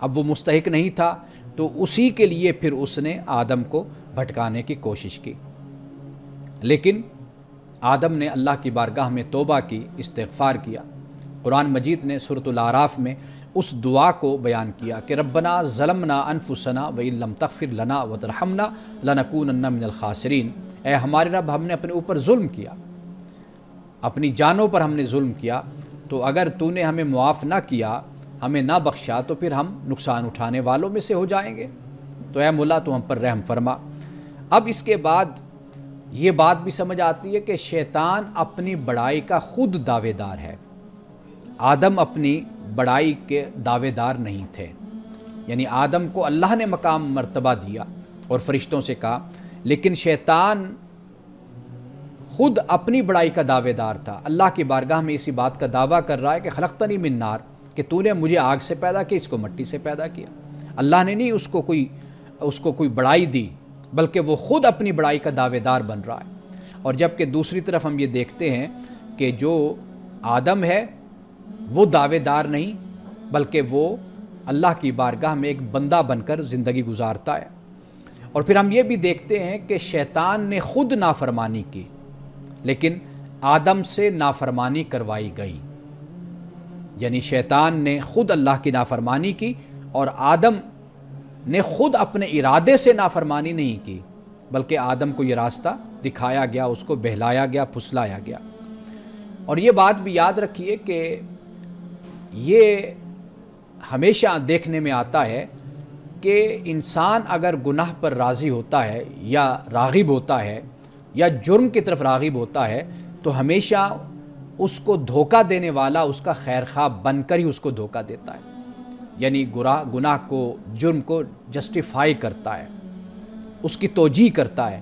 اب وہ مستحق نہیں تھا، تو اسی کے لیے پھر اس نے آدم کو بھٹکانے کی کوشش کی۔ لیکن آدم نے اللہ کی بارگاہ میں توبہ کی، استغفار کیا۔ قرآن مجید نے سورۃ الاعراف میں اس دعا کو بیان کیا کہ ربنا ظلمنا انفسنا وان لم تغفر لنا وترحمنا لنکونن من الخاسرین، اے ہمارے رب ہم نے اپنے اوپر ظلم کیا، اپنی جانوں پر ہم نے ظلم کیا، تو اگر تو نے ہمیں معاف نہ کیا، ہمیں نہ بخشا، تو پھر ہم نقصان اٹھانے والوں میں سے ہو جائیں گے، تو اے مولا تو ہم پر رحم فرما۔ اب اس کے بعد یہ بات بھی سمجھ آتی ہے کہ شیطان اپنی بڑائی کا خود دعوے دار ہے، آدم اپنی بڑائی کے دعوے دار نہیں تھے۔ یعنی آدم کو اللہ نے مقام مرتبہ دیا اور فرشتوں سے کہا، لیکن شیطان خود اپنی بڑائی کا دعوے دار تھا۔ اللہ کی بارگاہ میں اسی بات کا دعویٰ کر رہا ہے کہ خلقتنی من نار، کہ تو نے مجھے آگ سے پیدا کیا، اس کو مٹی سے پیدا کیا۔ اللہ نے نہیں اس کو کوئی بڑائی دی، بلکہ وہ خود اپنی بڑائی کا دعوے دار بن رہا ہے۔ اور جبکہ دوسری طرف ہم یہ دیکھتے ہیں کہ جو آدم ہے وہ دعوے دار نہیں، بلکہ وہ اللہ کی بارگاہ میں ایک بندہ بن کر زندگی گزارتا ہے۔ اور پھر ہم یہ بھی دیکھتے ہیں کہ شیطان نے خود نافرمانی کی، لیکن آدم سے نافرمانی کروائی گئی۔ یعنی شیطان نے خود اللہ کی نافرمانی کی اور آدم نے خود اپنے ارادے سے نافرمانی نہیں کی، بلکہ آدم کو یہ راستہ دکھایا گیا، اس کو بہلایا گیا، پھسلایا گیا۔ اور یہ بات بھی یاد رکھیے کہ یہ ہمیشہ دیکھنے میں آتا ہے کہ انسان اگر گناہ پر راضی ہوتا ہے یا راغب ہوتا ہے یا جرم کی طرف راغب ہوتا ہے، تو ہمیشہ اس کو دھوکہ دینے والا اس کا خیر خواہ بن کر ہی اس کو دھوکہ دیتا ہے۔ یعنی گناہ کو، جرم کو جسٹیفائی کرتا ہے، اس کی توجیہ کرتا ہے،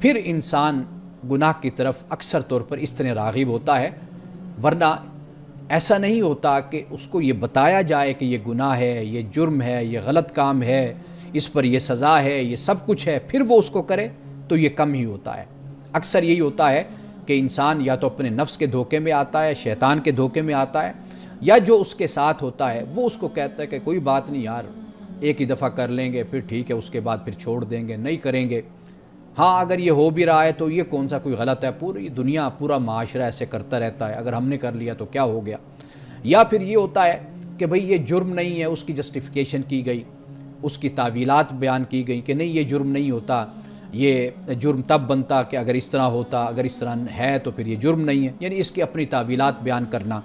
پھر انسان گناہ کی طرف اکثر طور پر اس طرح راغب ہوتا ہے۔ ورنہ ایسا نہیں ہوتا کہ اس کو یہ بتایا جائے کہ یہ گناہ ہے، یہ جرم ہے، یہ غلط کام ہے، اس پر یہ سزا ہے، یہ سب کچھ ہے، پھر وہ اس کو کرے، تو یہ کم ہی ہوتا ہے۔ اکثر یہی ہوتا ہے کہ انسان یا تو اپنے نفس کے دھوکے میں آتا ہے، شیطان کے دھوکے میں آتا ہے، یا جو اس کے ساتھ ہوتا ہے وہ اس کو کہتا ہے کہ کوئی بات نہیں یار، ایک ہی دفعہ کر لیں گے، پھر ٹھیک ہے، اس کے بعد پھر چھوڑ دیں گے، نہیں کریں گے۔ ہاں اگر یہ ہو بھی رہا ہے تو یہ کون سا کوئی غلط ہے، پوری دنیا، پورا معاشرہ ایسے کرتا رہتا ہے، اگر ہم نے کر لیا تو کیا ہو گیا۔ یا پھر یہ ہوتا ہے کہ بھئی یہ جرم نہیں ہے، اس کی جسٹیفیکیشن کی گئی، اس کی تعویلات بیان کی گئی کہ نہیں یہ جرم نہیں ہوتا، یہ جرم تب بنتا کہ اگر اس طرح ہوتا، اگر اس طرح ہے تو پھر یہ جرم نہیں ہے، یعنی اس کی اپنی تعویلات بیان کرنا۔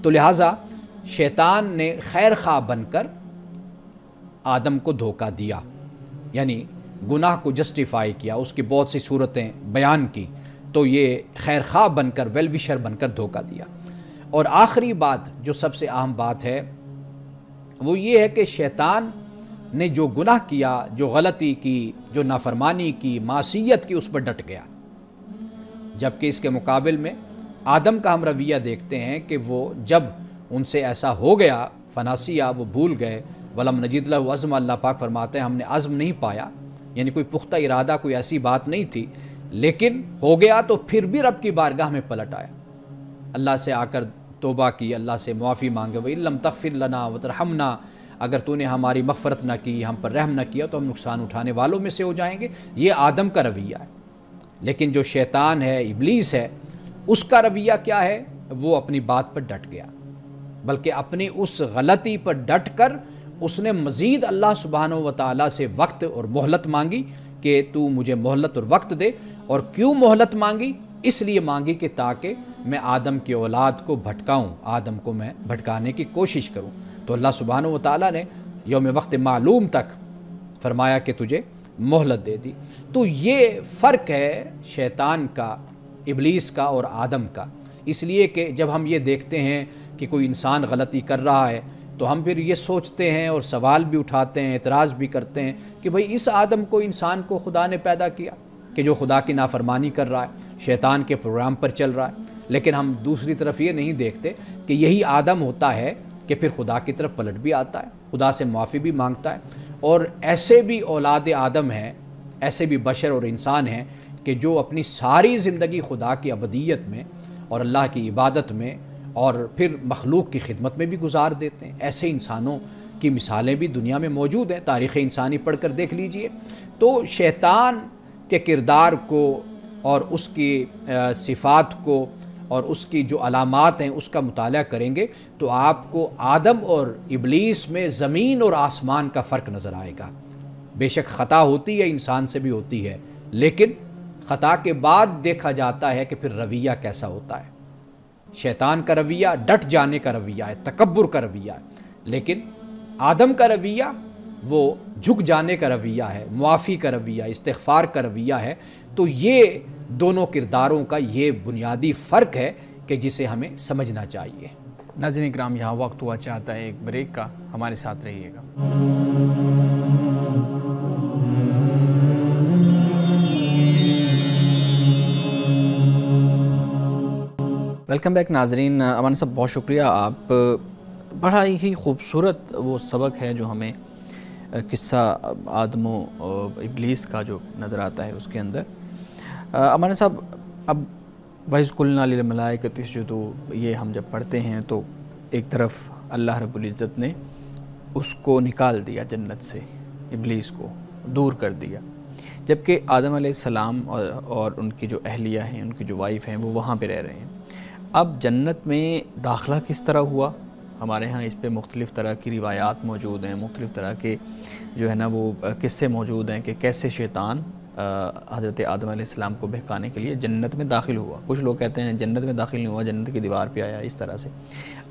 تو لہٰذا شیطان نے خیر خواہ بن کر آدم کو دھوکہ دیا، یعنی گناہ کو جسٹیفائی کیا، اس کی بہت سی صورتیں بیان کی، تو یہ خیر خواہ بن کر، ویل وشر بن کر دھوکہ دیا۔ اور آخری بات جو سب سے اہم بات ہے وہ یہ ہے کہ شیطان نے جو گناہ کیا، جو غلطی کی، جو نافرمانی کی، معصیت کی، اس پر ڈٹ گیا۔ جبکہ اس کے مقابل میں آدم کا ہم رویہ دیکھتے ہیں کہ وہ جب ان سے ایسا ہو گیا، فناسیہ، وہ بھول گئے، ولم نجد لہ عزم، اللہ پاک فرماتے ہیں ہم نے عزم نہیں پایا، یعنی کوئی پختہ ارادہ، کوئی ایسی بات نہیں تھی، لیکن ہو گیا تو پھر بھی رب کی بارگاہ میں پلٹ آیا، اللہ سے آ کر توبہ کی، اللہ سے معافی مانگے، وَإِن لَّمْ تَغْفِرْ لَنَا وَتَرْحَمْنَا، اگر تو نے ہماری مغفرت نہ کی، ہم پر رحم نہ کیا تو ہم نقصان اٹھانے والوں میں سے ہو جائیں گے۔ یہ آدم کا رویہ ہے۔ لیکن جو شیطان ہے، ابلیس ہے، اس کا رویہ کیا ہے؟ وہ اپنی بات پر ڈٹ گیا، بلکہ اپنی اس غلطی پر ڈٹ کر اس نے مزید اللہ سبحانہ و تعالیٰ سے وقت اور مہلت مانگی کہ تو مجھے مہلت اور وقت دے۔ اور کیوں مہلت مانگی؟ اس لیے مانگی کہ تاکہ میں آدم کی اولاد کو بھٹکاؤں، آدم کو میں بھٹکانے کی کوشش کروں۔ تو اللہ سبحانہ و تعالیٰ نے یوم وقت معلوم تک فرمایا کہ تجھے مہلت دے دی۔ تو یہ فرق ہے شیطان کا، ابلیس کا اور آدم کا۔ اس لیے کہ جب ہم یہ دیکھتے ہیں کہ کوئی انسان غلطی کر رہا ہے تو ہم پھر یہ سوچتے ہیں اور سوال بھی اٹھاتے ہیں، اعتراض بھی کرتے ہیں کہ بھئی اس آدم کو، انسان کو خدا نے پیدا کیا کہ جو خدا کی نافرمانی کر رہا ہے، شیطان کے پروگرام پر چل رہا ہے۔ لیکن ہم دوسری طرف یہ نہیں دیکھتے کہ یہی آدم ہوتا ہے کہ پھر خدا کی طرف پلٹ بھی آتا ہے، خدا سے معافی بھی مانگتا ہے۔ اور ایسے بھی اولاد آدم ہیں، ایسے بھی بشر اور انسان ہیں کہ جو اپنی ساری زندگی خدا کی عبودیت میں اور اللہ کی عبادت میں اور پھر مخلوق کی خدمت میں بھی گزار دیتے ہیں۔ ایسے انسانوں کی مثالیں بھی دنیا میں موجود ہیں، تاریخ انسانی پڑھ کر دیکھ لیجئے۔ تو شیطان کے کردار کو اور اس کی صفات کو اور اس کی جو علامات ہیں اس کا مطالعہ کریں گے تو آپ کو آدم اور ابلیس میں زمین اور آسمان کا فرق نظر آئے گا۔ بے شک خطا ہوتی ہے، انسان سے بھی ہوتی ہے، لیکن خطا کے بعد دیکھا جاتا ہے کہ پھر رویہ کیسا ہوتا ہے۔ شیطان کا رویہ ڈٹ جانے کا رویہ ہے، تکبر کا رویہ ہے، لیکن آدم کا رویہ وہ جھک جانے کا رویہ ہے، معافی کا رویہ، استغفار کا رویہ ہے۔ تو یہ دونوں کرداروں کا یہ بنیادی فرق ہے کہ جسے ہمیں سمجھنا چاہیے۔ ناظرین کرام، یہاں وقت ہوا چاہتا ہے ایک بریک کا، ہمارے ساتھ رہیے گا۔ ویلکم بیک ناظرین۔ امان صاحب بہت شکریہ، آپ بڑا ہی خوبصورت وہ سبق ہے جو ہمیں قصہ آدم و ابلیس کا جو نظر آتا ہے اس کے اندر۔ امان صاحب، اب وَإِذْ قُلْنَا لِلْمَلَائِكَةِ اسْجُدُوا، یہ ہم جب پڑھتے ہیں تو ایک طرف اللہ رب العزت نے اس کو نکال دیا جنت سے، ابلیس کو دور کر دیا، جبکہ آدم علیہ السلام اور ان کی جو اہلیہ ہیں، ان کی جو وائف ہیں، وہ وہاں پہ رہ رہے ہیں۔ اب جنت میں داخلہ کس طرح ہوا؟ ہمارے ہاں اس پہ مختلف طرح کی روایات موجود ہیں، مختلف طرح کے جو ہے نا وہ قصے موجود ہیں کہ کیسے شیطان حضرت آدم علیہ السلام کو بہکانے کے لیے جنت میں داخل ہوا۔ کچھ لوگ کہتے ہیں جنت میں داخل نہیں ہوا، جنت کی دیوار پہ آیا، اس طرح سے۔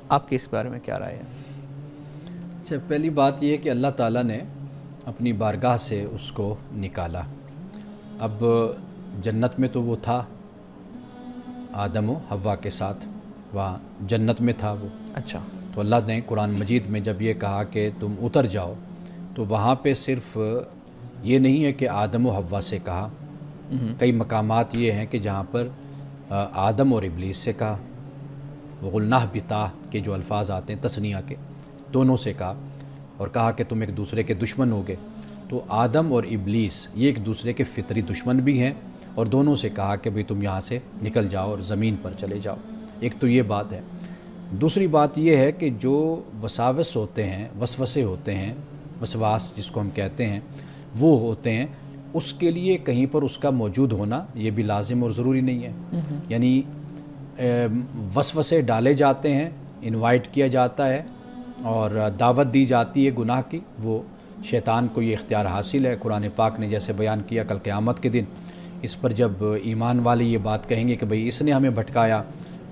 آپ کی اس بارے میں کیا رائے ہے؟ اچھا، پہلی بات یہ ہے کہ اللہ تعالیٰ نے اپنی بارگاہ سے اس کو نکالا۔ اب جنت میں تو وہ تھا آدم و حوا کے ساتھ، وہاں جنت میں تھا وہ۔ اچھا، تو اللہ نے قرآن مجید میں جب یہ کہا کہ تم اتر جاؤ، تو وہاں پہ صرف یہ نہیں ہے کہ آدم و حوا سے کہا، کئی مقامات یہ ہیں کہ جہاں پر آدم اور ابلیس سے کہا، وَقُلْنَا اهْبِطَا کے جو الفاظ آتے ہیں تثنیہ کے، دونوں سے کہا، اور کہا کہ تم ایک دوسرے کے دشمن ہوگے۔ تو آدم اور ابلیس یہ ایک دوسرے کے فطری دشمن بھی ہیں، اور دونوں سے کہا کہ بھئی تم یہاں سے نکل جاؤ اور زمین پر چلے جاؤ۔ ایک تو یہ بات ہے۔ دوسری بات یہ ہے کہ جو وساوس ہوتے ہیں، وسوسے ہوتے ہیں، وسواس جس کو ہم کہتے ہیں، وہ ہوتے ہیں، اس کے لیے کہیں پر اس کا موجود ہونا یہ بھی لازم اور ضروری نہیں ہے۔ یعنی وسوسے ڈالے جاتے ہیں، انوائٹ کیا جاتا ہے اور دعوت دی جاتی ہے گناہ کی، وہ شیطان کو یہ اختیار حاصل ہے۔ قرآن پاک نے جیسے بیان کیا کل قیامت کے دن اس پر جب ایمان والے یہ بات کہیں گے کہ بھئی اس نے ہمیں بھٹکایا،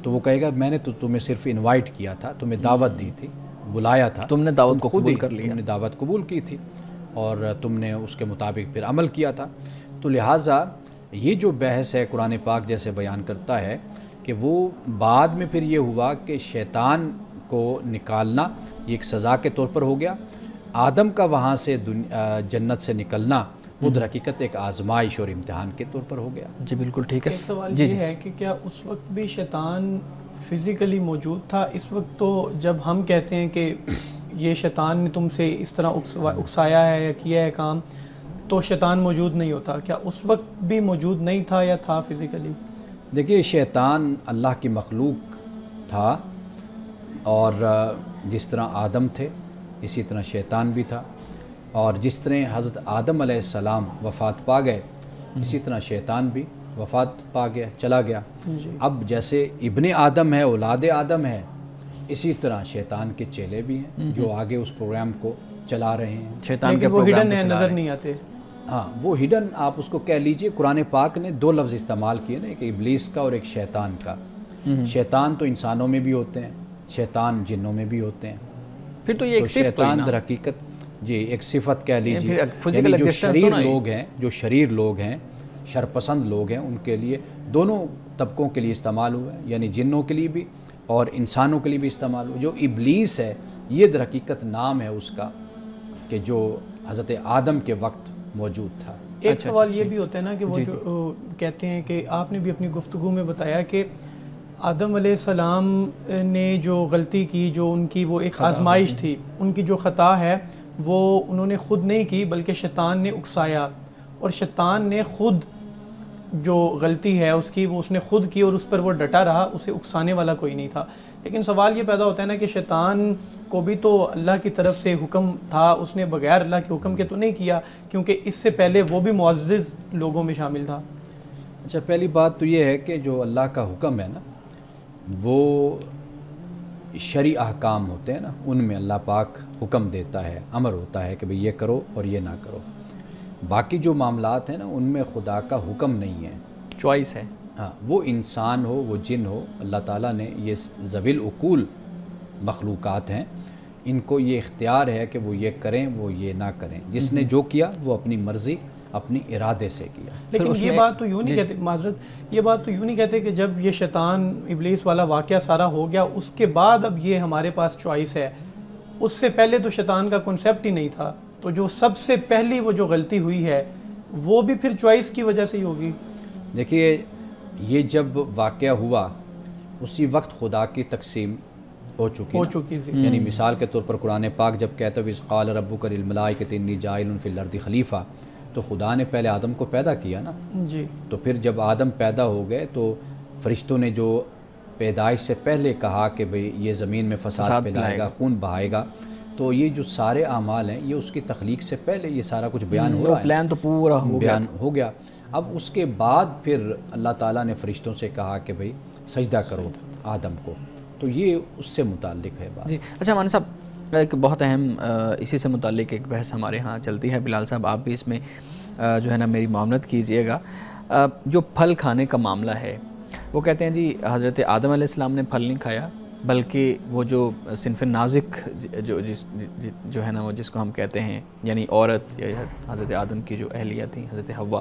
تو وہ کہے گا میں نے تو تمہیں صرف انوائٹ کیا تھا، تمہیں دعوت دی تھی، بلایا تھا، تم نے دعوت کو قبول کر لیا، تم نے دعوت قبول کی تھی اور تم نے اس کے مطابق پھر عمل کیا تھا۔ تو لہٰذا یہ جو بحث ہے قرآن پاک جیسے بیان کرتا ہے کہ وہ بعد میں پھر یہ ہوا کہ شیطان کو نکالنا یہ ایک سزا کے طور پر ہو گیا، آدم کا وہاں سے جنت سے نکلنا وہ در حقیقت ایک آزمائش اور امتحان کے طور پر ہو گیا۔ جی بالکل ٹھیک ہے۔ ایک سوال یہ ہے کہ کیا اس وقت بھی شیطان فزیکلی موجود تھا؟ اس وقت تو جب ہم کہتے ہیں کہ یہ شیطان نے تم سے اس طرح اکسایا ہے یا کیا ہے کام، تو شیطان موجود نہیں ہوتا، کیا اس وقت بھی موجود نہیں تھا یا تھا فزیکلی؟ دیکھیے، شیطان اللہ کی مخلوق تھا، اور جس طرح آدم تھے اسی طرح شیطان بھی تھا، اور جس طرح حضرت آدم علیہ السلام وفات پا گئے اسی طرح شیطان بھی وفات پا گیا، چلا گیا۔ اب جیسے ابن آدم ہے، اولاد آدم ہے، اسی طرح شیطان کے چیلے بھی ہیں جو آگے اس پروگرام کو چلا رہے ہیں۔ شیطان کے وہ ہڈن ہے، نظر نہیں آتے۔ ہاں، وہ ہڈن آپ اس کو کہہ لیجئے۔ قرآن پاک نے دو لفظ استعمال کیے نا، ایک ابلیس کا اور ایک شیطان کا۔ شیطان تو انسانوں میں بھی ہوتے ہیں، شیطان جنوں میں بھی ہوتے ہیں۔ پھر تو یہ ایک شیطان در حقیقت جی ایک صفت کہہ لیجیے، یعنی جو شریر لوگ ہیں، شرپسند لوگ ہیں، ان کے لیے دونوں طبقوں کے لیے استعمال ہوا ہے، یعنی جنوں کے لیے بھی اور انسانوں کے لیے بھی استعمال ہوا۔ جو ابلیس ہے یہ در حقیقت نام ہے اس کا کہ جو حضرت آدم کے وقت موجود تھا۔ ایک سوال یہ بھی ہوتا ہے نا کہ وہ جو کہتے ہیں کہ آپ نے بھی اپنی گفتگو میں بتایا کہ آدم علیہ السلام نے جو غلطی کی، جو ان کی وہ ایک آزمائش تھی، ان کی جو خطا ہے وہ انہوں نے خود نہیں کی بلکہ شیطان نے اکسایا، اور شیطان نے خود جو غلطی ہے اس کی وہ اس نے خود کی، اور اس پر وہ ڈٹا رہا، اسے اکسانے والا کوئی نہیں تھا۔ لیکن سوال یہ پیدا ہوتا ہے نا کہ شیطان کو بھی تو اللہ کی طرف سے حکم تھا، اس نے بغیر اللہ کے حکم کے تو نہیں کیا، کیونکہ اس سے پہلے وہ بھی معزز لوگوں میں شامل تھا۔ اچھا، پہلی بات تو یہ ہے کہ جو اللہ کا حکم ہے نا وہ شرعی احکام ہوتے ہیں نا، ان میں اللہ پاک حکم دیتا ہے، امر ہوتا ہے کہ بھئی یہ کرو اور یہ نہ کرو۔ باقی جو معاملات ہیں نا ان میں خدا کا حکم نہیں ہے، چوائس ہے۔ ہاں، وہ انسان ہو وہ جن ہو، اللہ تعالیٰ نے یہ ذوی العقول مخلوقات ہیں، ان کو یہ اختیار ہے کہ وہ یہ کریں وہ یہ نہ کریں۔ جس نے جو کیا وہ اپنی مرضی اپنی ارادے سے کیا۔ لیکن یہ بات تو یوں نہیں کہتے، معذرت، یہ بات تو یوں نہیں کہتے کہ جب یہ شیطان ابلیس والا واقعہ سارا ہو گیا اس کے بعد اب یہ ہمارے پاس چوائس ہے، اس سے پہلے تو شیطان کا کنسیپٹ ہی نہیں تھا، تو جو سب سے پہلی وہ جو غلطی ہوئی ہے وہ بھی پھر چوائس کی وجہ سے ہی ہوگی۔ دیکھیے، یہ جب واقعہ ہوا اسی وقت خدا کی تقسیم ہو چکی تھی، یعنی مثال کے طور پر قرآن پاک جب کہتا ہے وَإِذْ قَالَ رَبُّكَ لِلْمَلَائِكَةِ إِنِّي جَاعِلٌ فِي الْأَرْضِ خلیفہ، تو خدا نے پہلے آدم کو پیدا کیا نا، جی، تو پھر جب آدم پیدا ہو گئے تو فرشتوں نے جو پیدائش سے پہلے کہا کہ بھئی یہ زمین میں فساد پھیلائے گا، خون بہائے گا، تو یہ جو سارے اعمال ہیں یہ اس کی تخلیق سے پہلے یہ سارا کچھ بیان ہو رہا ہے، پلان تو پورا بیان ہو گیا۔ اب اس کے بعد پھر اللہ تعالیٰ نے فرشتوں سے کہا کہ بھئی سجدہ کرو آدم کو، تو یہ اس سے متعلق ہے بات۔ جی اچھا، مولانا صاحب ایک بہت اہم اسی سے متعلق ایک بحث ہمارے ہاں چلتی ہے، بلال صاحب آپ بھی اس میں جو ہے نا میری معاملت کیجئے گا۔ جو پھل کھانے کا معاملہ ہے، وہ کہتے ہیں جی حضرت آدم علیہ السلام نے پھل نہیں کھایا، بلکہ وہ جو صنف نازک جو ہے نا وہ جس کو ہم کہتے ہیں یعنی عورت یا حضرت آدم کی جو اہلیہ تھیں حضرت حوا،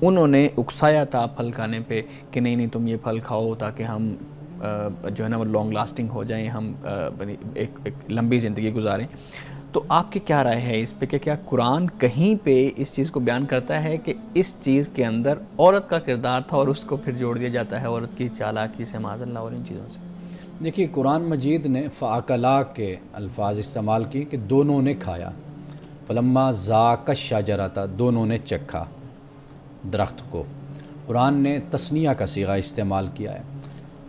انہوں نے اکسایا تھا پھل کھانے پہ کہ نہیں تم یہ پھل کھاؤ تاکہ ہم جو ہے نا وہ لانگ لاسٹنگ ہو جائیں، ہم ایک لمبی زندگی گزاریں۔ تو آپ کی کیا رائے ہے اس پہ کہ کیا قرآن کہیں پہ اس چیز کو بیان کرتا ہے کہ اس چیز کے اندر عورت کا کردار تھا اور اس کو پھر جوڑ دیا جاتا ہے عورت کی چالاکی سے معاذ اللہ اور ان چیزوں سے؟ دیکھیے، قرآن مجید نے فَأَكَلَا کے الفاظ استعمال کی کہ دونوں نے کھایا، فَلَمَّا ذَاقَ الشَّجَرَةَ، دونوں نے چکھا درخت کو۔ قرآن نے تثنیہ کا صیغہ استعمال کیا ہے۔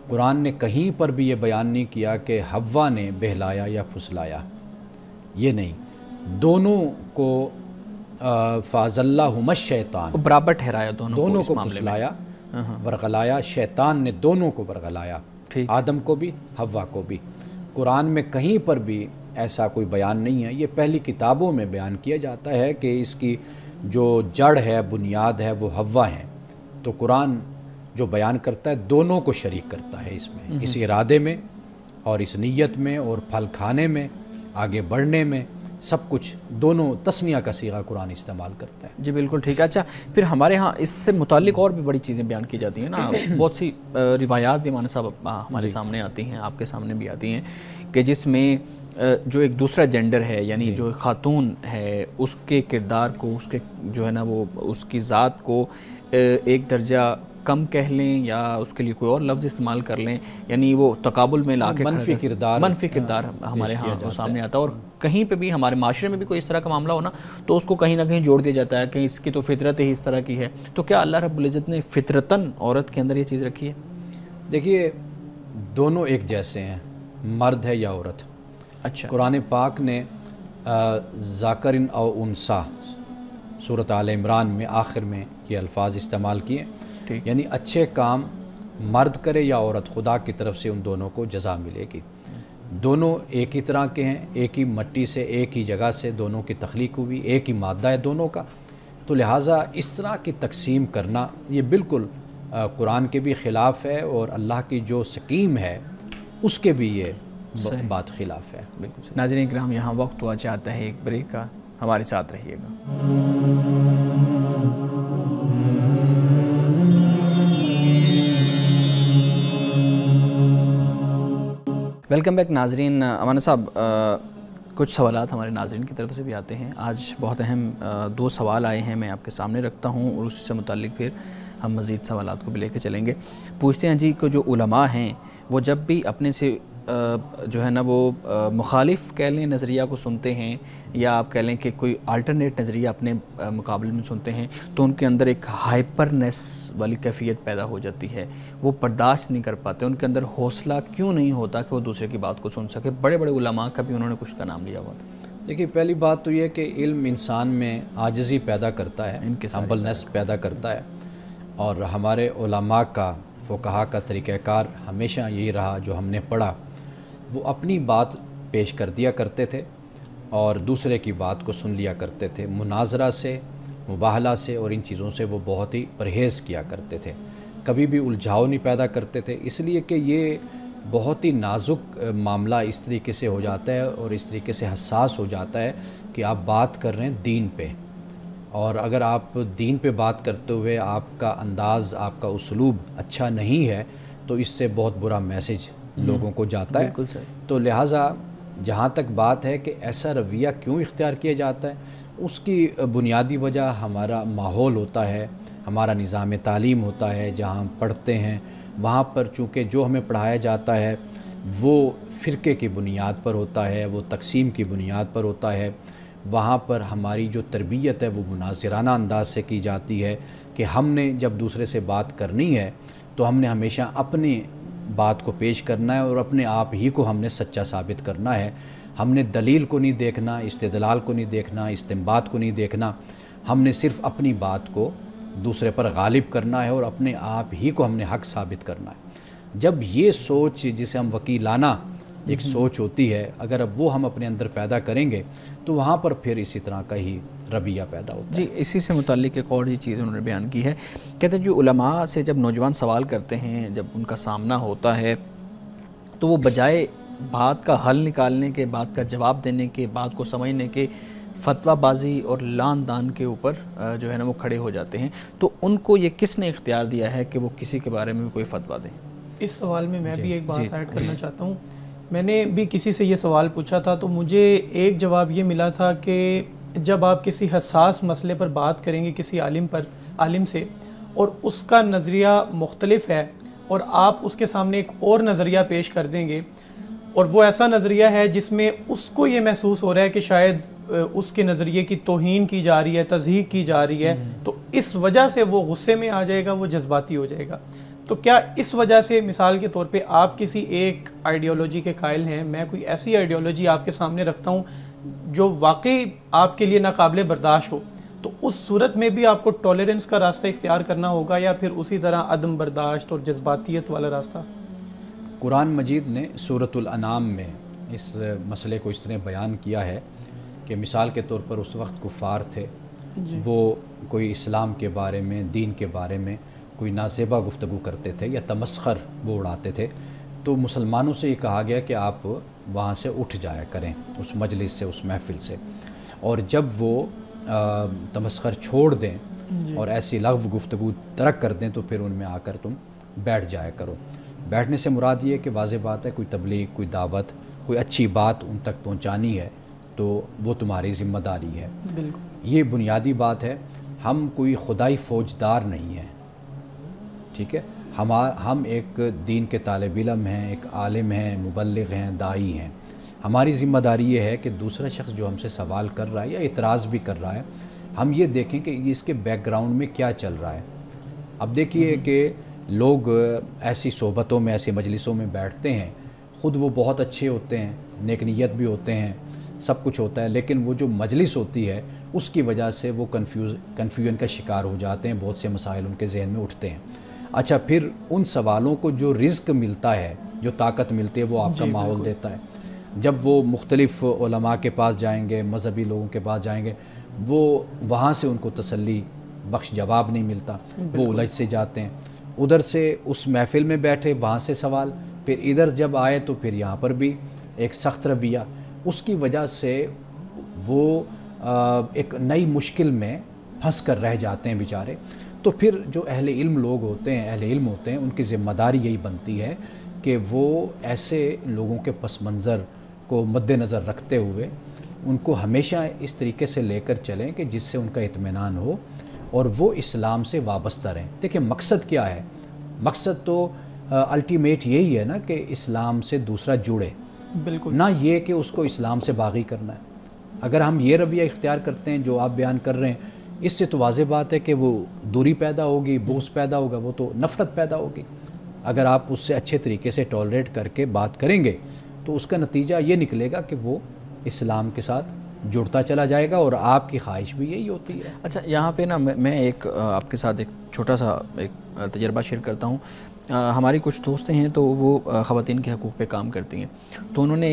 قرآن نے کہیں پر بھی یہ بیان نہیں کیا کہ حوا نے بہلایا یا پھسلایا، یہ نہیں، دونوں کو فَأَزَلَّهُمَا الشَّيْطَانُ، برابر ٹھہرایا دونوں کو پھسلایا، ورغلایا، شیطان نے دونوں کو ورغلایا، آدم کو بھی حوا کو بھی۔ قرآن میں کہیں پر بھی ایسا کوئی بیان نہیں ہے، یہ پہلی کتابوں میں بیان کیا جاتا ہے کہ اس کی جو جڑ ہے بنیاد ہے وہ حوا ہیں، تو قرآن جو بیان کرتا ہے دونوں کو شریک کرتا ہے اس میں، اس ارادے میں اور اس نیت میں اور پھل کھانے میں، آگے بڑھنے میں، سب کچھ دونوں تثنیہ کا صیغہ قرآن استعمال کرتا ہے۔ جی بالکل ٹھیک ہے۔ اچھا، پھر ہمارے ہاں اس سے متعلق اور بھی بڑی چیزیں بیان کی جاتی ہیں نا، بہت سی روایات بھی مولانا صاحب ہمارے سامنے آتی ہیں، آپ کے سامنے بھی آتی ہیں، کہ جس میں جو ایک دوسرا جینڈر ہے یعنی جو خاتون ہے اس کے کردار کو، اس کے جو ہے نا وہ اس کی ذات کو ایک درجہ کم کہہ لیں یا اس کے لیے کوئی اور لفظ استعمال کر لیں، یعنی وہ تقابل میں لا کے منفی کردار ہمارے ہاں وہ سامنے آتا ہے، اور کہیں پہ بھی ہمارے معاشرے میں بھی کوئی اس طرح کا معاملہ ہونا تو اس کو کہیں نہ کہیں جوڑ دیا جاتا ہے کہ اس کی تو فطرت ہی اس طرح کی ہے۔ تو کیا اللہ رب العزت نے فطرتاً عورت کے اندر یہ چیز رکھی ہے؟ دیکھیے، دونوں ایک جیسے ہیں، مرد ہے یا عورت۔ اچھا، قرآن پاک نے ذاکرن او انسا سورۃ آل عمران میں آخر میں یہ الفاظ استعمال کیے، یعنی اچھے کام مرد کرے یا عورت، خدا کی طرف سے ان دونوں کو جزا ملے گی۔ دونوں ایک ہی طرح کے ہیں، ایک ہی مٹی سے ایک ہی جگہ سے دونوں کی تخلیق ہوئی، ایک ہی مادہ ہے دونوں کا، تو لہٰذا اس طرح کی تقسیم کرنا یہ بالکل قرآن کے بھی خلاف ہے اور اللہ کی جو سکیم ہے اس کے بھی یہ بات خلاف ہے۔ بالکل۔ ناظرین کرام، یہاں وقت ہوا چاہتا ہے ایک بریک کا، ہمارے ساتھ رہیے گا۔ ویلکم بیک ناظرین۔ امانا صاحب، کچھ سوالات ہمارے ناظرین کی طرف سے بھی آتے ہیں۔ آج بہت اہم دو سوال آئے ہیں، میں آپ کے سامنے رکھتا ہوں اور اس سے متعلق پھر ہم مزید سوالات کو بھی لے کے چلیں گے۔ پوچھتے ہیں جی کہ جو علماء ہیں وہ جب بھی اپنے سے جو ہے نا وہ مخالف کہہ لیں نظریہ کو سنتے ہیں یا آپ کہہ لیں کہ کوئی الٹرنیٹ نظریہ اپنے مقابلے میں سنتے ہیں تو ان کے اندر ایک ہائپرنیس والی کیفیت پیدا ہو جاتی ہے، وہ برداشت نہیں کر پاتے، ان کے اندر حوصلہ کیوں نہیں ہوتا کہ وہ دوسرے کی بات کو سن سکے؟ بڑے بڑے علماء کا بھی انہوں نے کچھ کا نام لیا ہوا تھا۔ دیکھیے پہلی بات تو یہ کہ علم انسان میں عاجزی پیدا کرتا ہے، ہمبلنس پیدا کرتا ہے، اور ہمارے علماء کا فقہاء کا طریقہ کار ہمیشہ یہی رہا جو ہم نے پڑھا، وہ اپنی بات پیش کر دیا کرتے تھے اور دوسرے کی بات کو سن لیا کرتے تھے، مناظرہ سے، مباہلہ سے اور ان چیزوں سے وہ بہت ہی پرہیز کیا کرتے تھے، کبھی بھی الجھاؤ نہیں پیدا کرتے تھے، اس لیے کہ یہ بہت ہی نازک معاملہ اس طریقے سے ہو جاتا ہے اور اس طریقے سے حساس ہو جاتا ہے کہ آپ بات کر رہے ہیں دین پہ، اور اگر آپ دین پہ بات کرتے ہوئے آپ کا انداز، آپ کا اسلوب اچھا نہیں ہے تو اس سے بہت برا میسج لوگوں کو جاتا ہے۔ بالکل صحیح۔ تو لہٰذا جہاں تک بات ہے کہ ایسا رویہ کیوں اختیار کیا جاتا ہے، اس کی بنیادی وجہ ہمارا ماحول ہوتا ہے، ہمارا نظام تعلیم ہوتا ہے، جہاں ہم پڑھتے ہیں وہاں پر چونکہ جو ہمیں پڑھایا جاتا ہے وہ فرقے کی بنیاد پر ہوتا ہے، وہ تقسیم کی بنیاد پر ہوتا ہے، وہاں پر ہماری جو تربیت ہے وہ مناظرانہ انداز سے کی جاتی ہے کہ ہم نے جب دوسرے سے بات کرنی ہے تو ہم نے ہمیشہ اپنی بات کو پیش کرنا ہے اور اپنے آپ ہی کو ہم نے سچا ثابت کرنا ہے، ہم نے دلیل کو نہیں دیکھنا، استدلال کو نہیں دیکھنا، استنباط کو نہیں دیکھنا، ہم نے صرف اپنی بات کو دوسرے پر غالب کرنا ہے اور اپنے آپ ہی کو ہم نے حق ثابت کرنا ہے۔ جب یہ سوچ جسے ہم وکیلانہ ایک سوچ ہوتی ہے، اگر اب وہ ہم اپنے اندر پیدا کریں گے تو وہاں پر پھر اسی طرح کا ہی رویہ پیدا ہوتا ہے۔ جی، اسی سے متعلق ایک اور چیز انہوں نے بیان کی ہے، کہتے ہیں جو علماء سے جب نوجوان سوال کرتے ہیں، جب ان کا سامنا ہوتا ہے تو وہ بجائے بات کا حل نکالنے کے، بات کا جواب دینے کے، بات کو سمجھنے کے، فتویٰ بازی اور لان دان کے اوپر جو ہے نا وہ کھڑے ہو جاتے ہیں۔ تو ان کو یہ کس نے اختیار دیا ہے کہ وہ کسی کے بارے میں کوئی فتویٰ دیں؟ اس سوال میں میں بھی ایک بات ایڈ کرنا چاہتا ہوں۔ میں نے بھی کسی سے یہ سوال پوچھا تھا تو مجھے ایک جواب یہ ملا تھا کہ جب آپ کسی حساس مسئلے پر بات کریں گے کسی عالم سے اور اس کا نظریہ مختلف ہے اور آپ اس کے سامنے ایک اور نظریہ پیش کر دیں گے اور وہ ایسا نظریہ ہے جس میں اس کو یہ محسوس ہو رہا ہے کہ شاید اس کے نظریے کی توہین کی جا رہی ہے، تضحیق کی جا رہی ہے، تو اس وجہ سے وہ غصے میں آ جائے گا، وہ جذباتی ہو جائے گا۔ تو کیا اس وجہ سے مثال کے طور پہ آپ کسی ایک آئیڈیالوجی کے قائل ہیں، میں کوئی ایسی آئیڈیالوجی آپ کے سامنے رکھتا ہوں جو واقعی آپ کے لیے ناقابل برداشت ہو، تو اس صورت میں بھی آپ کو ٹالرنس کا راستہ اختیار کرنا ہوگا یا پھر اسی طرح عدم برداشت اور جذباتیت والا راستہ؟ قرآن مجید نے سورۃ الانعام میں اس مسئلے کو اس طرح بیان کیا ہے کہ مثال کے طور پر اس وقت کفار تھے، وہ کوئی اسلام کے بارے میں، دین کے بارے میں کوئی نازیبا گفتگو کرتے تھے یا تمسخر وہ اڑاتے تھے، تو مسلمانوں سے یہ کہا گیا کہ آپ وہاں سے اٹھ جایا کریں، اس مجلس سے، اس محفل سے، اور جب وہ تمسخر چھوڑ دیں اور ایسی لغو گفتگو ترک کر دیں تو پھر ان میں آ کر تم بیٹھ جایا کرو۔ بیٹھنے سے مراد یہ کہ واضح بات ہے کوئی تبلیغ، کوئی دعوت، کوئی اچھی بات ان تک پہنچانی ہے تو وہ تمہاری ذمہ داری ہے۔ بالکل، یہ بنیادی بات ہے۔ ہم کوئی خدائی فوجدار نہیں ہیں، ٹھیک ہے، ہم ایک دین کے طالب علم ہیں، ایک عالم ہیں، مبلغ ہیں، داعی ہیں۔ ہماری ذمہ داری یہ ہے کہ دوسرا شخص جو ہم سے سوال کر رہا ہے یا اعتراض بھی کر رہا ہے، ہم یہ دیکھیں کہ اس کے بیک گراؤنڈ میں کیا چل رہا ہے۔ اب دیکھیے کہ لوگ ایسی صحبتوں میں، ایسی مجلسوں میں بیٹھتے ہیں، خود وہ بہت اچھے ہوتے ہیں، نیک نیت بھی ہوتے ہیں، سب کچھ ہوتا ہے، لیکن وہ جو مجلس ہوتی ہے اس کی وجہ سے وہ کنفیوژن کا شکار ہو جاتے ہیں، بہت سے مسائل ان کے ذہن میں اٹھتے ہیں۔ اچھا، پھر ان سوالوں کو جو رزق ملتا ہے، جو طاقت ملتی ہے، وہ آپ کا ماحول دیتا ہے۔ جب وہ مختلف علماء کے پاس جائیں گے، مذہبی لوگوں کے پاس جائیں گے، وہ وہاں سے ان کو تسلی بخش جواب نہیں ملتا، وہ الجھ سے جاتے ہیں۔ ادھر سے اس محفل میں بیٹھے، وہاں سے سوال، پھر ادھر جب آئے تو پھر یہاں پر بھی ایک سخت رویہ، اس کی وجہ سے وہ ایک نئی مشکل میں پھنس کر رہ جاتے ہیں بیچارے۔ تو پھر جو اہل علم لوگ ہوتے ہیں، اہل علم ہوتے ہیں، ان کی ذمہ داری یہی بنتی ہے کہ وہ ایسے لوگوں کے پس منظر کو مد نظر رکھتے ہوئے ان کو ہمیشہ اس طریقے سے لے کر چلیں کہ جس سے ان کا اطمینان ہو اور وہ اسلام سے وابستہ رہیں۔ دیکھیں مقصد کیا ہے؟ مقصد تو الٹیمیٹ یہی ہے نا کہ اسلام سے دوسرا جڑے، بالکل، نہ یہ کہ اس کو اسلام سے باغی کرنا ہے۔ اگر ہم یہ رویہ اختیار کرتے ہیں جو آپ بیان کر رہے ہیں، اس سے تو واضح بات ہے کہ وہ دوری پیدا ہوگی، بغض پیدا ہوگا، وہ تو نفرت پیدا ہوگی۔ اگر آپ اس سے اچھے طریقے سے ٹالریٹ کر کے بات کریں گے تو اس کا نتیجہ یہ نکلے گا کہ وہ اسلام کے ساتھ جڑتا چلا جائے گا، اور آپ کی خواہش بھی یہی ہوتی ہے۔ اچھا، یہاں پہ نا میں ایک آپ کے ساتھ ایک چھوٹا سا ایک تجربہ شیئر کرتا ہوں۔ ہماری کچھ دوستیں ہیں تو وہ خواتین کے حقوق پہ کام کرتی ہیں، تو انہوں نے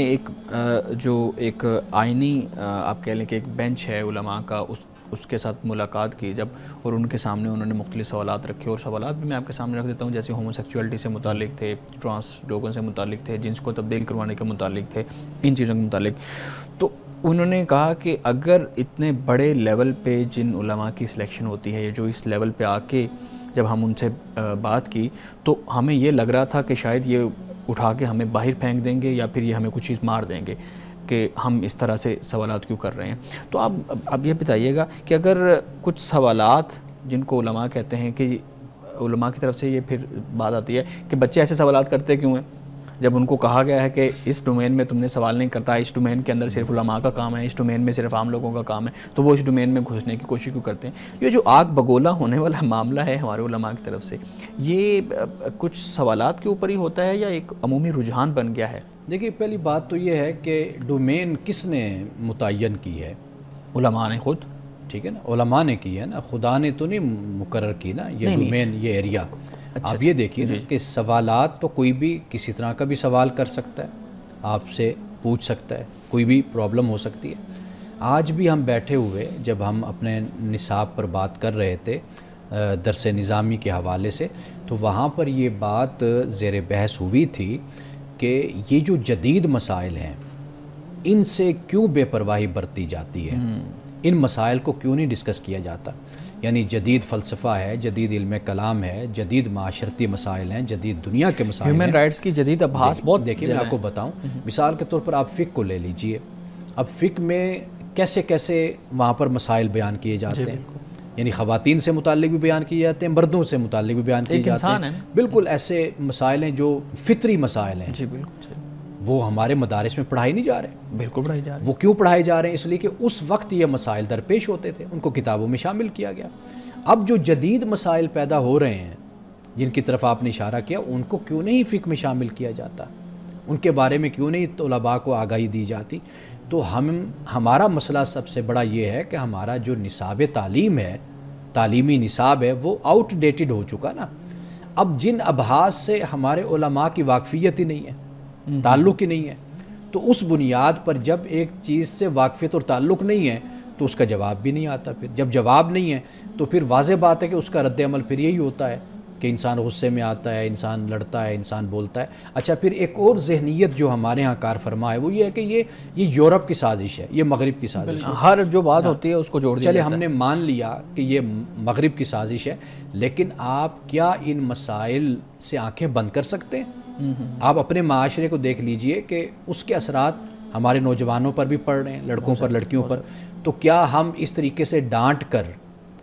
ایک آئینی آپ کہہ لیں کہ ایک بینچ ہے علماء کا، اس کے ساتھ ملاقات کی جب، اور ان کے سامنے انہوں نے مختلف سوالات رکھے، اور سوالات بھی میں آپ کے سامنے رکھ دیتا ہوں، جیسے ہومو سیکچولیٹی سے متعلق تھے، ٹرانس لوگوں سے متعلق تھے، جنس کو تبدیل کروانے کے متعلق تھے، ان چیزوں کے متعلق۔ تو انہوں نے کہا کہ اگر اتنے بڑے لیول پہ جن علماء کی سلیکشن ہوتی ہے، جو اس لیول پہ آ کے جب ہم ان سے بات کی تو ہمیں یہ لگ رہا تھا کہ شاید یہ اٹھا کے ہمیں باہر پھینک دیں گے یا پھر یہ ہمیں کچھ چیز مار دیں گے کہ ہم اس طرح سے سوالات کیوں کر رہے ہیں۔ تو آپ یہ بتائیے گا کہ اگر کچھ سوالات جن کو علماء کہتے ہیں کہ علماء کی طرف سے یہ پھر بات آتی ہے کہ بچے ایسے سوالات کرتے کیوں ہیں، جب ان کو کہا گیا ہے کہ اس ڈومین میں تم نے سوال نہیں کرتا، اس ڈومین کے اندر صرف علماء کا کام ہے، اس ڈومین میں صرف عام لوگوں کا کام ہے، تو وہ اس ڈومین میں گھسنے کی کوشش کیوں کرتے ہیں؟ یہ جو آگ بگولا ہونے والا معاملہ ہے ہمارے علماء کی طرف سے، یہ کچھ سوالات کے اوپر ہی ہوتا ہے یا ایک عمومی رجحان بن گیا ہے؟ دیکھیے، پہلی بات تو یہ ہے کہ ڈومین کس نے متعین کی ہے؟ علماء نے خود، ٹھیک ہے نا، علماء نے کی ہے نا، خدا نے تو نہیں مقرر کی نا یہ ڈومین، یہ ایریا۔ آپ یہ دیکھیے نا کہ سوالات تو کوئی بھی کسی طرح کا بھی سوال کر سکتا ہے، آپ سے پوچھ سکتا ہے، کوئی بھی پرابلم ہو سکتی ہے۔ آج بھی ہم بیٹھے ہوئے جب ہم اپنے نصاب پر بات کر رہے تھے درس نظامی کے حوالے سے، تو وہاں پر یہ بات زیر بحث ہوئی تھی کہ یہ جو جدید مسائل ہیں ان سے کیوں بے پرواہی برتی جاتی ہے، ان مسائل کو کیوں نہیں ڈسکس کیا جاتا؟ یعنی جدید فلسفہ ہے، جدید علم کلام ہے، جدید معاشرتی مسائل ہیں، جدید دنیا کے مسائل ہیں، ہیومن رائٹس کی جدید ابحاث بہت۔ دیکھیے میں آپ کو بتاؤں، مثال کے طور پر آپ فقہ کو لے لیجئے، اب فقہ میں کیسے کیسے وہاں پر مسائل بیان کیے جاتے ہیں، یعنی خواتین سے متعلق بھی بیان کیے جاتے ہیں، مردوں سے متعلق بھی بیان کیے جاتے ہیں، بالکل ایسے مسائل ہیں جو فطری مسائل ہیں، وہ ہمارے مدارس میں پڑھائی نہیں جا رہے، بالکل پڑھائی جا رہے ہیں۔ وہ کیوں پڑھائے جا رہے ہیں؟ اس لیے کہ اس وقت یہ مسائل درپیش ہوتے تھے، ان کو کتابوں میں شامل کیا گیا۔ اب جو جدید مسائل پیدا ہو رہے ہیں جن کی طرف آپ نے اشارہ کیا، ان کو کیوں نہیں فقہ میں شامل کیا جاتا؟ ان کے بارے میں کیوں نہیں طلباء کو آگاہی دی جاتی؟ تو ہمارا مسئلہ سب سے بڑا یہ ہے کہ ہمارا جو نصاب تعلیم ہے، تعلیمی نصاب ہے، وہ آؤٹ ڈیٹڈ ہو چکا نا۔ اب جن ابحاث سے ہمارے علماء کی واقفیت ہی نہیں ہے، تعلق ہی نہیں ہے، تو اس بنیاد پر جب ایک چیز سے واقفیت اور تعلق نہیں ہے تو اس کا جواب بھی نہیں آتا۔ پھر جب جواب نہیں ہے تو پھر واضح بات ہے کہ اس کا رد عمل پھر یہی ہوتا ہے کہ انسان غصے میں آتا ہے، انسان لڑتا ہے، انسان بولتا ہے۔ اچھا، پھر ایک اور ذہنیت جو ہمارے ہاں کار فرما ہے وہ یہ ہے کہ یہ یورپ کی سازش ہے، یہ مغرب کی سازش ہے۔ ہر جو بات ہوتی ہے اس کو جوڑ دیا چلے ہم نے مان لیا کہ یہ مغرب کی سازش ہے، لیکن آپ کیا ان مسائل سے آنکھیں بند کر سکتے ہیں؟ آپ اپنے معاشرے کو دیکھ لیجئے کہ اس کے اثرات ہمارے نوجوانوں پر بھی پڑ رہے ہیں، لڑکوں پر، لڑکیوں پر۔ تو کیا ہم اس طریقے سے ڈانٹ کر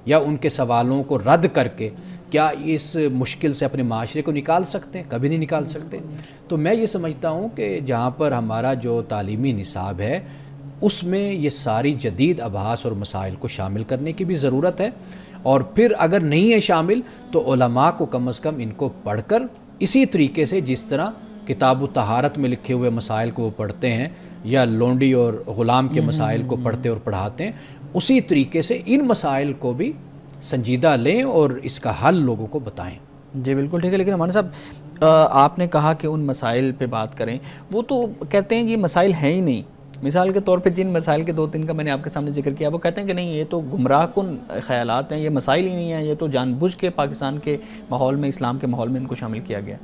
یا ان کے سوالوں کو رد کر کے کیا اس مشکل سے اپنے معاشرے کو نکال سکتے ہیں؟ کبھی نہیں نکال سکتے۔ تو میں یہ سمجھتا ہوں کہ جہاں پر ہمارا جو تعلیمی نصاب ہے اس میں یہ ساری جدید ابحاث اور مسائل کو شامل کرنے کی بھی ضرورت ہے، اور پھر اگر نہیں ہے شامل تو علماء کو کم از کم ان کو پڑھ کر اسی طریقے سے جس طرح کتاب و طہارت میں لکھے ہوئے مسائل کو وہ پڑھتے ہیں یا لونڈی اور غلام کے مسائل کو پڑھتے اور پڑھاتے ہیں، اسی طریقے سے ان مسائل کو بھی سنجیدہ لیں اور اس کا حل لوگوں کو بتائیں۔ جی بالکل ٹھیک ہے، لیکن امان صاحب آپ نے کہا کہ ان مسائل پہ بات کریں، وہ تو کہتے ہیں کہ یہ مسائل ہیں ہی نہیں۔ مثال کے طور پہ جن مسائل کے 2-3 کا میں نے آپ کے سامنے ذکر کیا، وہ کہتے ہیں کہ نہیں یہ تو گمراہ کن خیالات ہیں، یہ مسائل ہی نہیں ہیں، یہ تو جان بوجھ کے پاکستان کے ماحول میں، اسلام کے ماحول میں ان کو شامل کیا گیا۔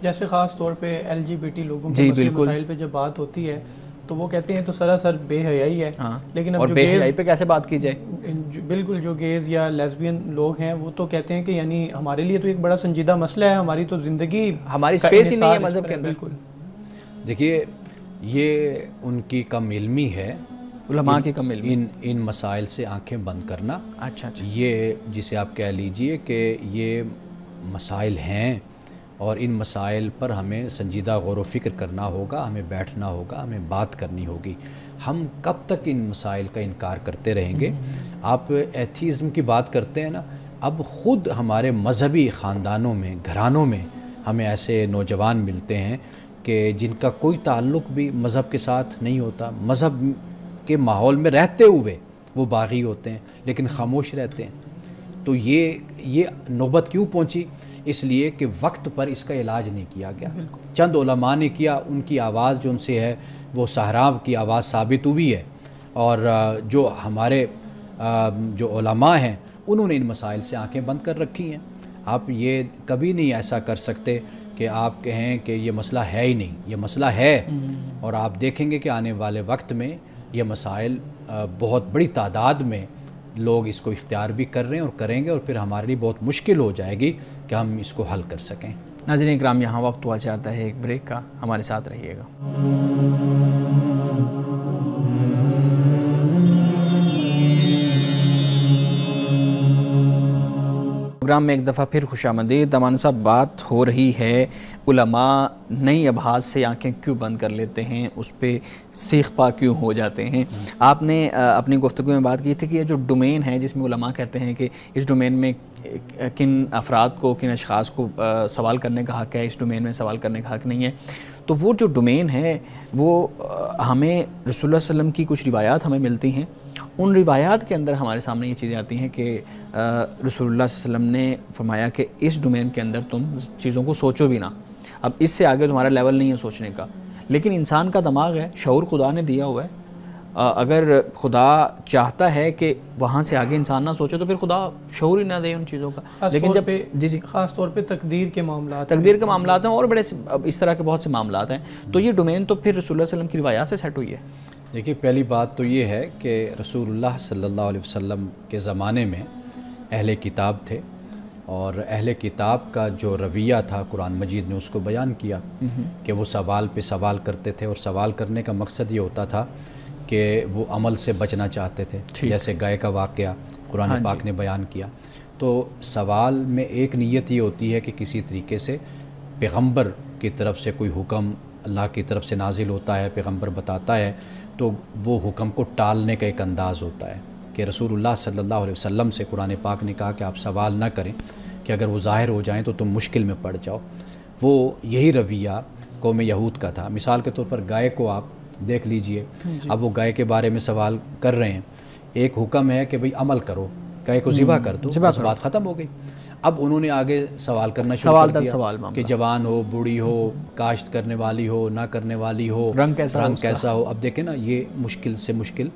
جیسے خاص طور پہ LGBT لوگوں کے مسائل پہ جب بات ہوتی ہے تو وہ کہتے ہیں تو سراسر بے حیائی ہے، لیکن اب جو بے حیائی پہ کیسے بات کی جائے؟ بالکل، جو گیز یا لیسبین لوگ ہیں وہ تو کہتے ہیں کہ یعنی ہمارے لیے تو ایک بڑا سنجیدہ مسئلہ ہے، ہماری تو زندگی، ہماری اسپیس ہی نہیں ہے مذہب کے اندر۔ بالکل، دیکھیے یہ ان کی کم علمی ہے، علماء کی کم علمی، ان مسائل سے آنکھیں بند کرنا۔ اچھا، یہ جسے آپ کہہ لیجئے کہ یہ مسائل ہیں اور ان مسائل پر ہمیں سنجیدہ غور و فکر کرنا ہوگا، ہمیں بیٹھنا ہوگا، ہمیں بات کرنی ہوگی۔ ہم کب تک ان مسائل کا انکار کرتے رہیں گے؟ آپ ایتھیزم کی بات کرتے ہیں نا، اب خود ہمارے مذہبی خاندانوں میں، گھرانوں میں ہمیں ایسے نوجوان ملتے ہیں کہ جن کا کوئی تعلق بھی مذہب کے ساتھ نہیں ہوتا، مذہب کے ماحول میں رہتے ہوئے وہ باغی ہوتے ہیں لیکن خاموش رہتے ہیں۔ تو یہ نوبت کیوں پہنچی؟ اس لیے کہ وقت پر اس کا علاج نہیں کیا گیا۔ چند علماء نے کیا، ان کی آواز جو ان سے ہے وہ صحرا کی آواز ثابت ہوئی ہے، اور جو ہمارے جو علماء ہیں انہوں نے ان مسائل سے آنکھیں بند کر رکھی ہیں۔ آپ یہ کبھی نہیں ایسا کر سکتے کہ آپ کہیں کہ یہ مسئلہ ہے ہی نہیں، یہ مسئلہ ہے، اور آپ دیکھیں گے کہ آنے والے وقت میں یہ مسائل بہت بڑی تعداد میں لوگ اس کو اختیار بھی کر رہے ہیں اور کریں گے، اور پھر ہمارے لیے بہت مشکل ہو جائے گی کہ ہم اس کو حل کر سکیں۔ ناظرین اکرام، یہاں وقت ہوا چاہتا ہے ایک بریک کا، ہمارے ساتھ رہیے گا۔ پروگرام میں ایک دفعہ پھر خوش آمدید۔ امان صاحب، بات ہو رہی ہے علماء نئی ابحاث سے آنکھیں کیوں بند کر لیتے ہیں، اس پہ سیخ پا کیوں ہو جاتے ہیں۔ آپ نے اپنی گفتگو میں بات کی تھی کہ یہ جو ڈومین ہے جس میں علماء کہتے ہیں کہ اس ڈومین میں کن افراد کو، کن اشخاص کو سوال کرنے کا حق ہے، اس ڈومین میں سوال کرنے کا حق نہیں ہے، تو وہ جو ڈومین ہے وہ ہمیں رسول اللہ صلی اللہ علیہ وسلم کی کچھ روایات ہمیں ملتی ہیں، ان روایات کے اندر ہمارے سامنے یہ چیزیں آتی ہیں کہ رسول اللہ صلی اللہ علیہ وسلم نے فرمایا کہ اس ڈومین کے اندر تم چیزوں کو سوچو بھی نہ، اب اس سے آگے تمہارا لیول نہیں ہے سوچنے کا۔ لیکن انسان کا دماغ ہے، شعور خدا نے دیا ہوا ہے، اگر خدا چاہتا ہے کہ وہاں سے آگے انسان نہ سوچے تو پھر خدا شعور ہی نہ دے ان چیزوں کا۔ لیکن جب خاص طور پہ تقدیر کے معاملات ہیں اور بڑے اس طرح کے بہت سے معاملات ہیں، تو یہ ڈومین تو پھر رسول اللہ صلی اللہ علیہ وسلم کی روایات سے سیٹ ہوئی ہے۔ دیکھیے، پہلی بات تو یہ ہے کہ رسول اللہ صلی اللہ علیہ وسلم کے زمانے میں اہل کتاب تھے، اور اہل کتاب کا جو رویہ تھا قرآن مجید نے اس کو بیان کیا کہ وہ سوال پہ سوال کرتے تھے، اور سوال کرنے کا مقصد یہ ہوتا تھا کہ وہ عمل سے بچنا چاہتے تھے، جیسے گائے کا واقعہ قرآن پاک نے بیان کیا۔ تو سوال میں ایک نیت یہ ہوتی ہے کہ کسی طریقے سے پیغمبر کی طرف سے کوئی حکم اللہ کی طرف سے نازل ہوتا ہے، پیغمبر بتاتا ہے، تو وہ حکم کو ٹالنے کا ایک انداز ہوتا ہے کہ رسول اللہ صلی اللہ علیہ وسلم سے قرآن پاک نے کہا کہ آپ سوال نہ کریں کہ اگر وہ ظاہر ہو جائیں تو تم مشکل میں پڑ جاؤ۔ وہ یہی رویہ قوم یہود کا تھا۔ مثال کے طور پر گائے کو آپ دیکھ لیجئے، اب وہ گائے کے بارے میں سوال کر رہے ہیں، ایک حکم ہے کہ بھئی عمل کرو، گائے کو ذبح کر دو، بس بات ختم ہو گئی۔ اب انہوں نے آگے سوال کرنا شروع کر دیا کہ جوان ہو، بوڑھی ہو، کاشت کرنے والی ہو، نہ کرنے والی ہو، رنگ کیسا ہو۔ اب دیکھیں نا، یہ مشکل سے مشکل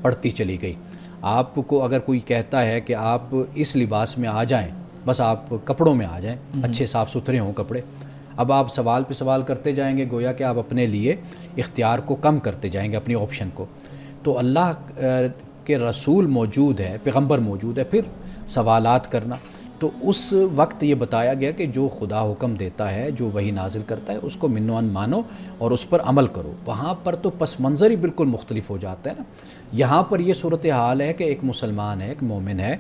پڑتی چلی گئی۔ آپ کو اگر کوئی کہتا ہے کہ آپ اس لباس میں آ جائیں، بس آپ کپڑوں میں آ جائیں، اچھے صاف ستھرے ہوں کپڑے، اب آپ سوال پہ سوال کرتے جائیں گے، گویا کہ آپ اپنے لیے اختیار کو کم کرتے جائیں گے، اپنی آپشن کو۔ تو اللہ کے رسول موجود ہے، پیغمبر موجود ہے، پھر سوالات کرنا، تو اس وقت یہ بتایا گیا کہ جو خدا حکم دیتا ہے، جو وحی نازل کرتا ہے، اس کو من و عن مانو اور اس پر عمل کرو۔ وہاں پر تو پس منظر ہی بالکل مختلف ہو جاتا ہے نا۔ یہاں پر یہ صورتحال ہے کہ ایک مسلمان ہے، ایک مومن ہے،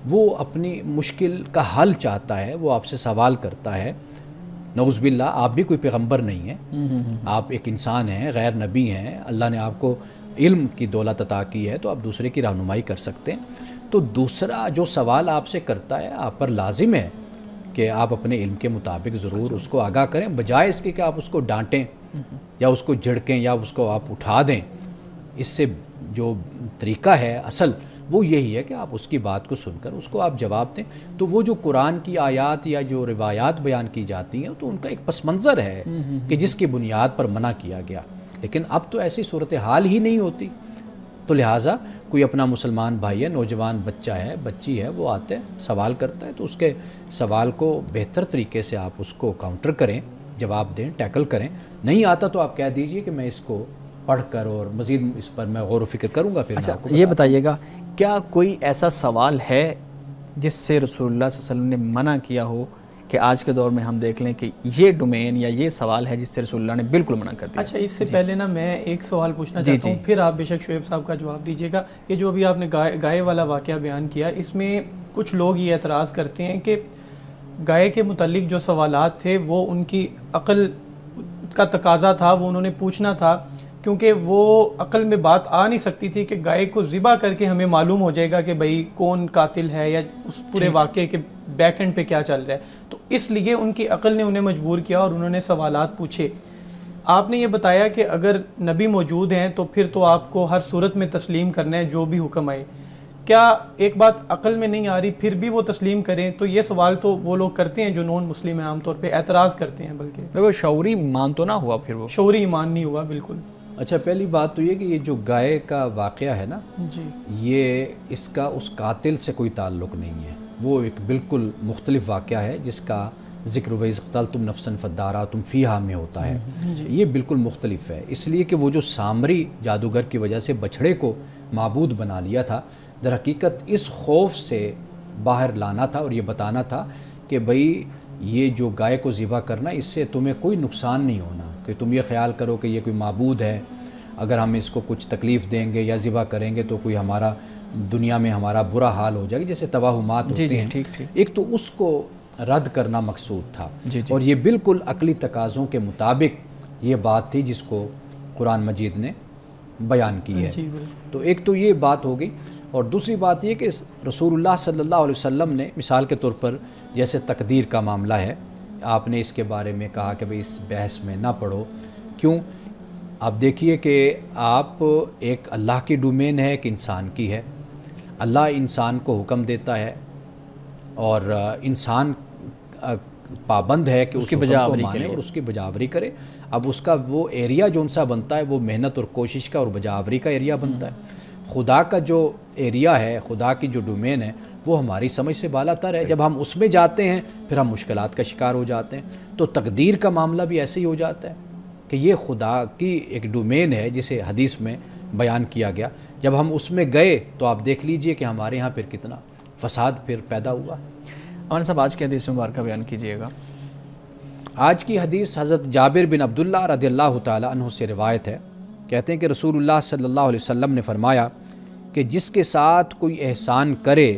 وہ اپنی مشکل کا حل چاہتا ہے، وہ آپ سے سوال کرتا ہے۔ نعوذ باللہ، آپ بھی کوئی پیغمبر نہیں ہیں، آپ ایک انسان ہیں، غیر نبی ہیں، اللہ نے آپ کو علم کی دولت عطا کی ہے، تو آپ دوسرے کی رہنمائی کر سکتے ہیں۔ تو دوسرا جو سوال آپ سے کرتا ہے، آپ پر لازم ہے کہ آپ اپنے علم کے مطابق ضرور اس کو آگاہ کریں، بجائے اس کے کہ آپ اس کو ڈانٹیں یا اس کو جھڑکیں یا اس کو آپ اٹھا دیں۔ اس سے جو طریقہ ہے اصل وہ یہی ہے کہ آپ اس کی بات کو سن کر اس کو آپ جواب دیں۔ تو وہ جو قرآن کی آیات یا جو روایات بیان کی جاتی ہیں، تو ان کا ایک پس منظر ہے کہ جس کی بنیاد پر منع کیا گیا، لیکن اب تو ایسی صورتحال ہی نہیں ہوتی۔ تو لہٰذا کوئی اپنا مسلمان بھائی ہے، نوجوان بچہ ہے، بچی ہے، وہ آتے ہیں سوال کرتا ہے، تو اس کے سوال کو بہتر طریقے سے آپ اس کو کاؤنٹر کریں، جواب دیں، ٹیکل کریں۔ نہیں آتا تو آپ کہہ دیجئے کہ میں اس کو پڑھ کر اور مزید اس پر میں غور و فکر کروں گا۔ پھر اچھا، یہ بتائیے گا، کیا کوئی ایسا سوال ہے جس سے رسول اللہ صلی اللہ علیہ وسلم نے منع کیا ہو کہ آج کے دور میں ہم دیکھ لیں کہ یہ ڈومین یا یہ سوال ہے جس سے رسول اللہ نے بالکل منع کر دیا؟ اچھا، اس سے پہلے نا میں ایک سوال پوچھنا چاہتا ہوں، پھر آپ بے شک شعیب صاحب کا جواب دیجیے گا۔ یہ جو ابھی آپ نے گائے والا واقعہ بیان کیا، اس میں کچھ لوگ یہ اعتراض کرتے ہیں کہ گائے کے متعلق جو سوالات تھے وہ ان کی عقل کا تقاضا تھا، وہ انہوں نے پوچھنا تھا، کیونکہ وہ عقل میں بات آ نہیں سکتی تھی کہ گائے کو ذبح کر کے ہمیں معلوم ہو جائے گا کہ بھئی کون قاتل ہے یا اس پورے واقعے کے بیک اینڈ پہ کیا چل رہا ہے. تو اس لیے ان کی عقل نے انہیں مجبور کیا اور انہوں نے سوالات پوچھے. آپ نے یہ بتایا کہ اگر نبی موجود ہیں تو پھر تو آپ کو ہر صورت میں تسلیم کرنا ہے جو بھی حکم آئے. کیا ایک بات عقل میں نہیں آ رہی پھر بھی وہ تسلیم کریں؟ تو یہ سوال تو وہ لوگ کرتے ہیں جو نون مسلم ہیں، عام طور پہ اعتراض کرتے ہیں. بلکہ وہ شعوری ایمان تو نہ ہوا، پھر وہ شعوری ایمان نہیں ہوا. بالکل. اچھا، پہلی بات تو یہ کہ یہ جو گائے کا واقعہ ہے نا، جی، یہ اس کا اس قاتل سے کوئی تعلق نہیں ہے. وہ ایک بالکل مختلف واقعہ ہے جس کا ذکر وَإِذْ قَتَلْتُمْ نَفْسًا فَادَّارَأْتُمْ فِيهَا میں ہوتا ہے. یہ بالکل مختلف ہے، اس لیے کہ وہ جو سامری جادوگر کی وجہ سے بچھڑے کو معبود بنا لیا تھا، در حقیقت اس خوف سے باہر لانا تھا اور یہ بتانا تھا کہ بھئی یہ جو گائے کو ذبح کرنا، اس سے تمہیں کوئی نقصان نہیں ہونا، کہ تم یہ خیال کرو کہ یہ کوئی معبود ہے، اگر ہم اس کو کچھ تکلیف دیں گے یا ذبح کریں گے تو کوئی ہمارا دنیا میں ہمارا برا حال ہو جائے گا، جیسے توہمات ہوتے ہیں. ایک تو اس کو رد کرنا مقصود تھا، اور یہ بالکل عقلی تقاضوں کے مطابق یہ بات تھی جس کو قرآن مجید نے بیان کی ہے. تو ایک تو یہ بات ہو گئی، اور دوسری بات یہ کہ رسول اللہ صلی اللہ علیہ وسلم نے مثال کے طور پر جیسے تقدیر کا معاملہ ہے، آپ نے اس کے بارے میں کہا کہ بھئی اس بحث میں نہ پڑھو. کیوں؟ آپ دیکھیے کہ آپ ایک اللہ کی ڈومین ہے، ایک انسان کی ہے. اللہ انسان کو حکم دیتا ہے اور انسان پابند ہے کہ اس حکم کو مانے اور اس کی بجاوری کرے. اب اس کا وہ ایریا جو ان سا بنتا ہے وہ محنت اور کوشش کا اور بجاوری کا ایریا بنتا ہے. خدا کا جو ایریا ہے، خدا کی جو ڈومین ہے، وہ ہماری سمجھ سے بالا تر ہے. جب ہم اس میں جاتے ہیں پھر ہم مشکلات کا شکار ہو جاتے ہیں. تو تقدیر کا معاملہ بھی ایسے ہی ہو جاتا ہے کہ یہ خدا کی ایک ڈومین ہے جسے حدیث میں بیان کیا گیا. جب ہم اس میں گئے تو آپ دیکھ لیجئے کہ ہمارے ہاں پھر کتنا فساد پھر پیدا ہوا. امن صاحب آج کی حدیث مبارکہ بیان کیجئے گا. آج کی حدیث حضرت جابر بن عبداللہ رضی اللہ تعالی عنہ سے روایت ہے. کہتے ہیں کہ رسول اللہ صلی اللہ علیہ وسلم نے فرمایا کہ جس کے ساتھ کوئی احسان کرے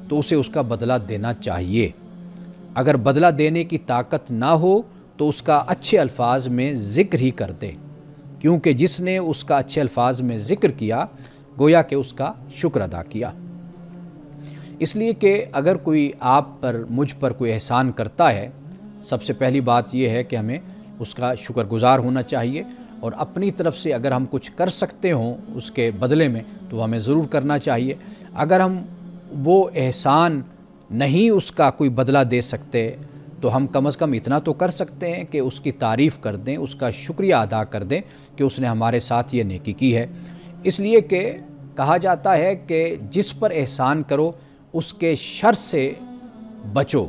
تو اسے اس کا بدلہ دینا چاہیے. اگر بدلہ دینے کی طاقت نہ ہو تو اس کا اچھے الفاظ میں ذکر ہی کر دے، کیونکہ جس نے اس کا اچھے الفاظ میں ذکر کیا گویا کہ اس کا شکر ادا کیا. اس لیے کہ اگر کوئی آپ پر مجھ پر کوئی احسان کرتا ہے، سب سے پہلی بات یہ ہے کہ ہمیں اس کا شکر گزار ہونا چاہیے، اور اپنی طرف سے اگر ہم کچھ کر سکتے ہوں اس کے بدلے میں تو ہمیں ضرور کرنا چاہیے. اگر ہم وہ احسان نہیں اس کا کوئی بدلہ دے سکتے تو ہم کم از کم اتنا تو کر سکتے ہیں کہ اس کی تعریف کر دیں، اس کا شکریہ ادا کر دیں کہ اس نے ہمارے ساتھ یہ نیکی کی ہے. اس لیے کہ کہا جاتا ہے کہ جس پر احسان کرو اس کے شر سے بچو.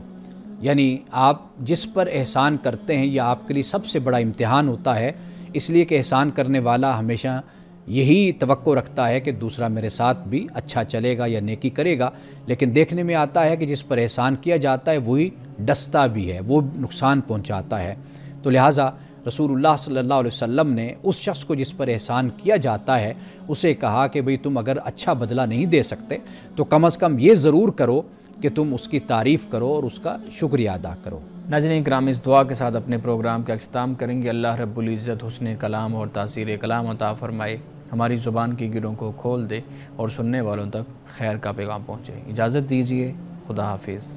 یعنی آپ جس پر احسان کرتے ہیں یہ آپ کے لیے سب سے بڑا امتحان ہوتا ہے، اس لیے کہ احسان کرنے والا ہمیشہ یہی توقع رکھتا ہے کہ دوسرا میرے ساتھ بھی اچھا چلے گا یا نیکی کرے گا. لیکن دیکھنے میں آتا ہے کہ جس پر احسان کیا جاتا ہے وہی ڈستا بھی ہے، وہ نقصان پہنچاتا ہے. تو لہٰذا رسول اللہ صلی اللہ علیہ وسلم نے اس شخص کو جس پر احسان کیا جاتا ہے اسے کہا کہ بھئی تم اگر اچھا بدلہ نہیں دے سکتے تو کم از کم یہ ضرور کرو کہ تم اس کی تعریف کرو اور اس کا شکریہ ادا کرو. ناظرین کرام، اس دعا کے ساتھ اپنے پروگرام کا اختتام کریں گے. اللہ رب العزت حسن کلام اور تاثیر کلام عطا فرمائے، ہماری زبان کی گروں کو کھول دے اور سننے والوں تک خیر کا پیغام پہنچے. اجازت دیجیے، خدا حافظ.